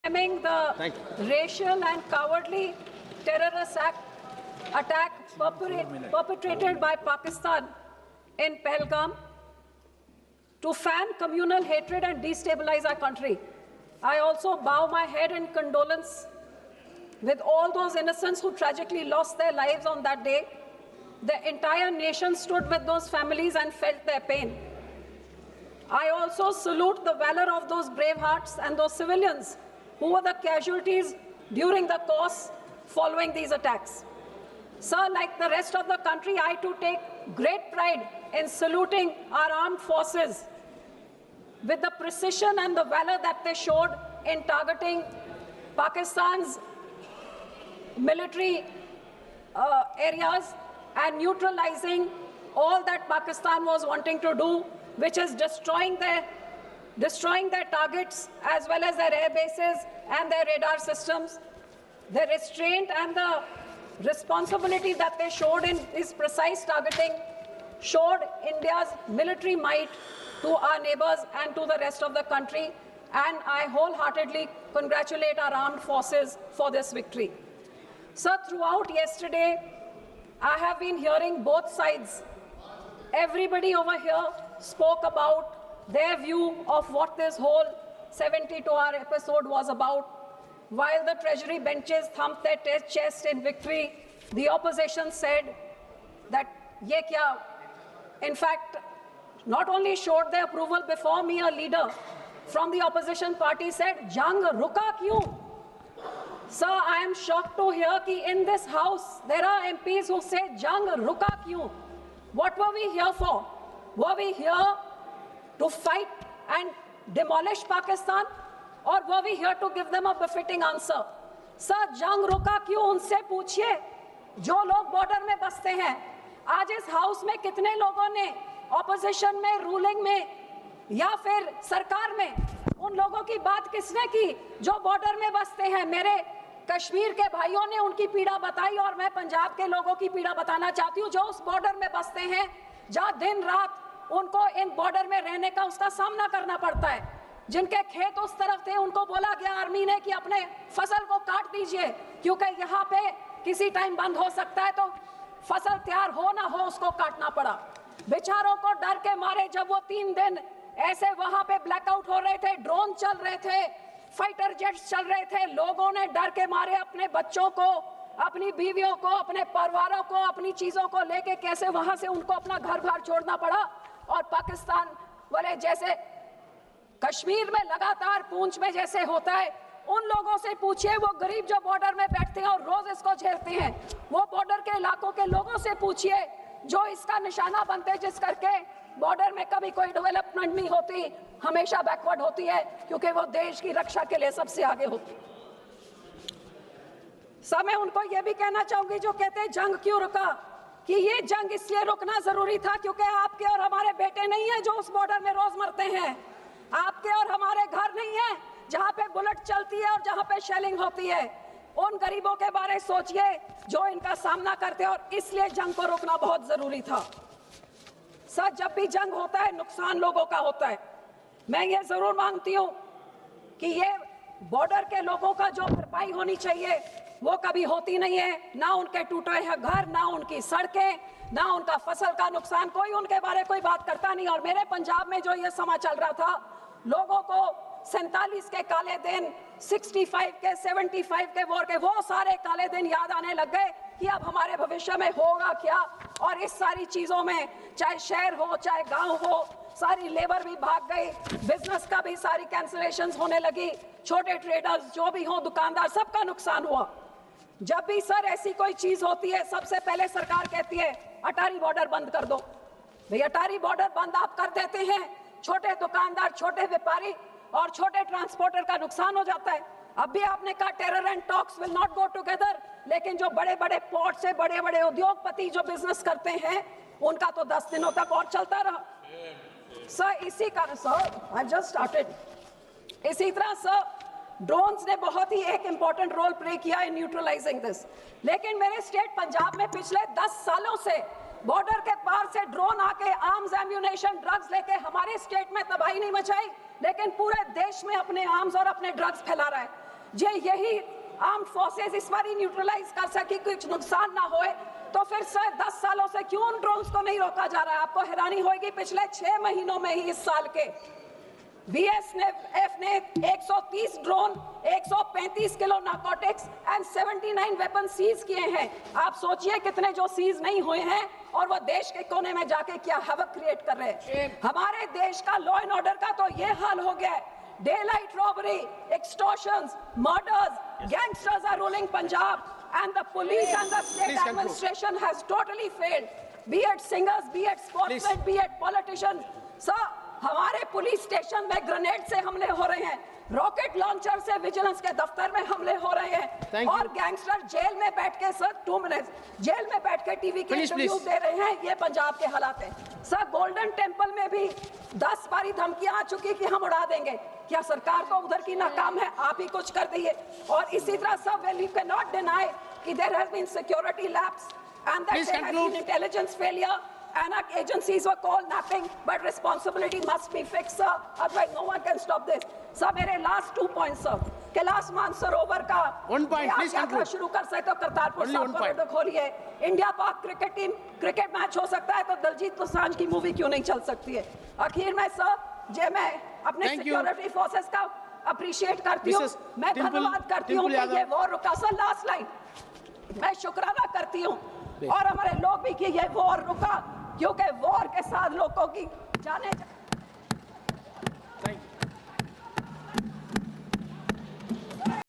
condemning the racial and cowardly terrorist attack perpetrated by Pakistan in Pahalgam to fan communal hatred and destabilize our country. I also bow my head in condolence with all those innocents who tragically lost their lives on that day. The entire nation stood with those families and felt their pain. I also salute the valor of those brave hearts and those civilians who were the casualties during the course following these attacks. Sir, like the rest of the country, I too take great pride in saluting our armed forces with the precision and the valor that they showed in targeting Pakistan's military areas and neutralizing all that Pakistan was wanting to do, which is destroying their targets as well as their air bases and their radar systems. The restraint and the responsibility that they showed in this precise targeting showed India's military might to our neighbors and to the rest of the country, and I wholeheartedly congratulate our armed forces for this victory. Sir, throughout yesterday, I have been hearing both sides. Everybody over here spoke about their view of what this whole 72-hour episode was about. While the Treasury benches thumped their chest in victory, the opposition said that ye kya? In fact, not only showed their approval before me, a leader from the opposition party said, "Jang ruka kyun?" Sir, I am shocked to hear that in this house there are MPs who say, "Jang ruka kyun?" What were we here for? Were we here to fight and demolish Pakistan, or were we here to give them a befitting answer? Sir, jang रुका क्यों उनसे पूछिए जो लोग border में बसते हैं। आज इस हाउस में कितने लोगों ने ऑपोजिशन में, रूलिंग में या फिर सरकार में उन लोगों की बात किसने की जो बॉर्डर में बसते हैं? मेरे कश्मीर के भाइयों ने उनकी पीड़ा बताई और मैं पंजाब के लोगों की पीड़ा बताना चाहती हूँ जो उस बॉर्डर में बसते हैं, जहाँ दिन रात उनको इन बॉर्डर में रहने का उसका सामना करना पड़ता है। जिनके खेत उस तरफ थे उनको बोला गया आर्मी ने कि अपने फसल को काट दीजिए क्योंकि यहाँ पे किसी टाइम बंद हो सकता है, तो फसल तैयार हो ना हो उसको काटना पड़ा। बेचारों को डर के मारे जब वो 3 दिन ऐसे वहां पे ब्लैकआउट हो रहे थे, ड्रोन चल रहे थे, फाइटर जेट्स चल रहे थे, लोगों ने डर के मारे अपने बच्चों को, अपनी बीवियों को, अपने परिवारों को, अपनी चीजों को लेके कैसे वहां से उनको अपना घर बार छोड़ना पड़ा। और पाकिस्तान वाले जैसे कश्मीर में लगातार पूंछ में जैसे होता है, उन लोगों से पूछिए, वो गरीब जो बॉर्डर में बैठते हैं और रोज इसको झेलते हैं, वो बॉर्डर के इलाकों के लोगों से पूछिए जो इसका निशाना बनते हैं, जिस करके बॉर्डर में कभी कोई डेवलपमेंट नहीं होती, हमेशा बैकवर्ड होती है क्योंकि वो देश की रक्षा के लिए सबसे आगे होती। सब मैं उनको ये भी कहना चाहूंगी जो कहते हैं जंग क्यों रुका, कि ये जंग इसलिए रुकना जरूरी था क्योंकि आपके और हमारे बेटे नहीं है जो उस बॉर्डर में रोज मरते हैं, आपके और हमारे घर नहीं है जहां पे बुलेट चलती है और जहां पे शेलिंग होती है। उन गरीबों के बारे में सोचिए जो इनका सामना करते हैं, और इसलिए जंग को रोकना बहुत जरूरी था। सर, जब भी जंग होता है नुकसान लोगों का होता है। मैं ये जरूर मांगती हूँ कि ये बॉर्डर के लोगों का जो भरपाई होनी चाहिए वो कभी होती नहीं है, ना उनके टूटे हैं घर, ना उनकी सड़कें, ना उनका फसल का नुकसान, कोई उनके बारे कोई बात करता नहीं। और मेरे पंजाब में जो ये समा चल रहा था, लोगों को 47 के काले दिन, 65 के, 75 के वॉर के वो सारे काले दिन याद आने लग गए कि अब हमारे भविष्य में होगा क्या। और इस सारी चीजों में चाहे शहर हो चाहे गांव हो, सारी लेबर भी भाग गई, बिजनेस का भी सारी कैंसिलेशंस होने लगी, छोटे ट्रेडर्स जो भी हो, दुकानदार, सबका नुकसान हुआ। जब भी सर ऐसी कोई चीज होती है, सबसे पहले सरकार कहती है अटारी बॉर्डर बंद कर दो। भाई अटारी बॉर्डर बंद आप कर देते हैं, छोटे दुकानदार, छोटे व्यापारी और छोटे ट्रांसपोर्टर का नुकसान हो जाता है। अब भी आपने कहा terror and talks will not go together, लेकिन जो बड़े बड़े पोर्ट से बड़े बड़े उद्योगपति जो बिजनेस करते हैं उनका तो 10 दिनों तक और चलता रहा। सर इसी कारण सर आई जस्ट स्टार्टेड। इसी तरह सर ड्रोन्स ने बहुत ही एक इंपॉर्टेंट रोल प्ले किया इन न्यूट्रलाइजिंग दिस, लेकिन मेरे स्टेट पंजाब में पिछले 10 सालों से बॉर्डर के पार से ड्रोन आके आर्म्स, एम्यूनेशन, ड्रग्स लेके हमारे स्टेट में तबाही नहीं मचाई, लेकिन पूरे देश में अपने आर्म्स और अपने ड्रग्स फैला रहा है। जे यही आर्म्ड फोर्सेस इस बार ही न्यूट्रलाइज कर सके, कुछ नुकसान ना होए, तो फिर 10 सालों से क्यों उन ड्रोन्स को नहीं रोका जा रहा है? आपको हैरानी होगी, पिछले 6 महीनों में ही इस साल के बीएसएफ ने 130 drone, 135 kilo narcotics and 79 weapon seize किए हैं। आप सोचिए कितने जो सीज नहीं हुए हैं और वो देश के कोने में जाके क्या हैवक क्रिएट कर रहे हैं। हमारे देश का लॉ एंड ऑर्डर का तो ये हाल हो गया है, daylight robbery, extortions, murders, gangsters are ruling Punjab and the police and the state administration has totally failed, be it singers, be it sportsmen, be it politicians. Sir, हमारे police station में grenade से हमले हो रहे हैं, rocket launcher से vigilance के दफ्तर में हमले हो रहे हैं, और गैंगस्टर जेल में बैठ के सर 2 मिनट जेल में बैठ के टीवी के इंटरव्यू दे रहे हैं। ये पंजाब के हालात हैं। सर गोल्डन टेम्पल में भी 10 बारी धमकियां आ चुकी कि हम उड़ा देंगे। क्या सरकार को उधर की नाकाम है? आप ही कुछ कर दीजिए। और इसी तरह सब well you can not deny कि there has been security lapse and that there has been intelligence failure and our agencies were called napping, but responsibility must be fixed, sir. Otherwise no one can stop this. Sir, मेरे last 2 points, sir. Kailash Mansarovar का 1 point, please conclude. शुरू कर सकते हो, करतारपुर साहब को खोलिए। India पाक क्रिकेट टीम क्रिकेट मैच हो सकता है तो दलजीत दोसांझ की मूवी क्यों नहीं चल सकती है? आखिर में सर मैं अपने सिक्योरिटी फोर्सेस का अप्रिशिएट करती हूँ, मैं धन्यवाद करती हूँ कि ये वॉर रुका। सर लास्ट लाइन, मैं शुक्राना करती हूँ और हमारे लोग भी कि ये वॉर रुका, क्योंकि वॉर के साथ लोगों की जाने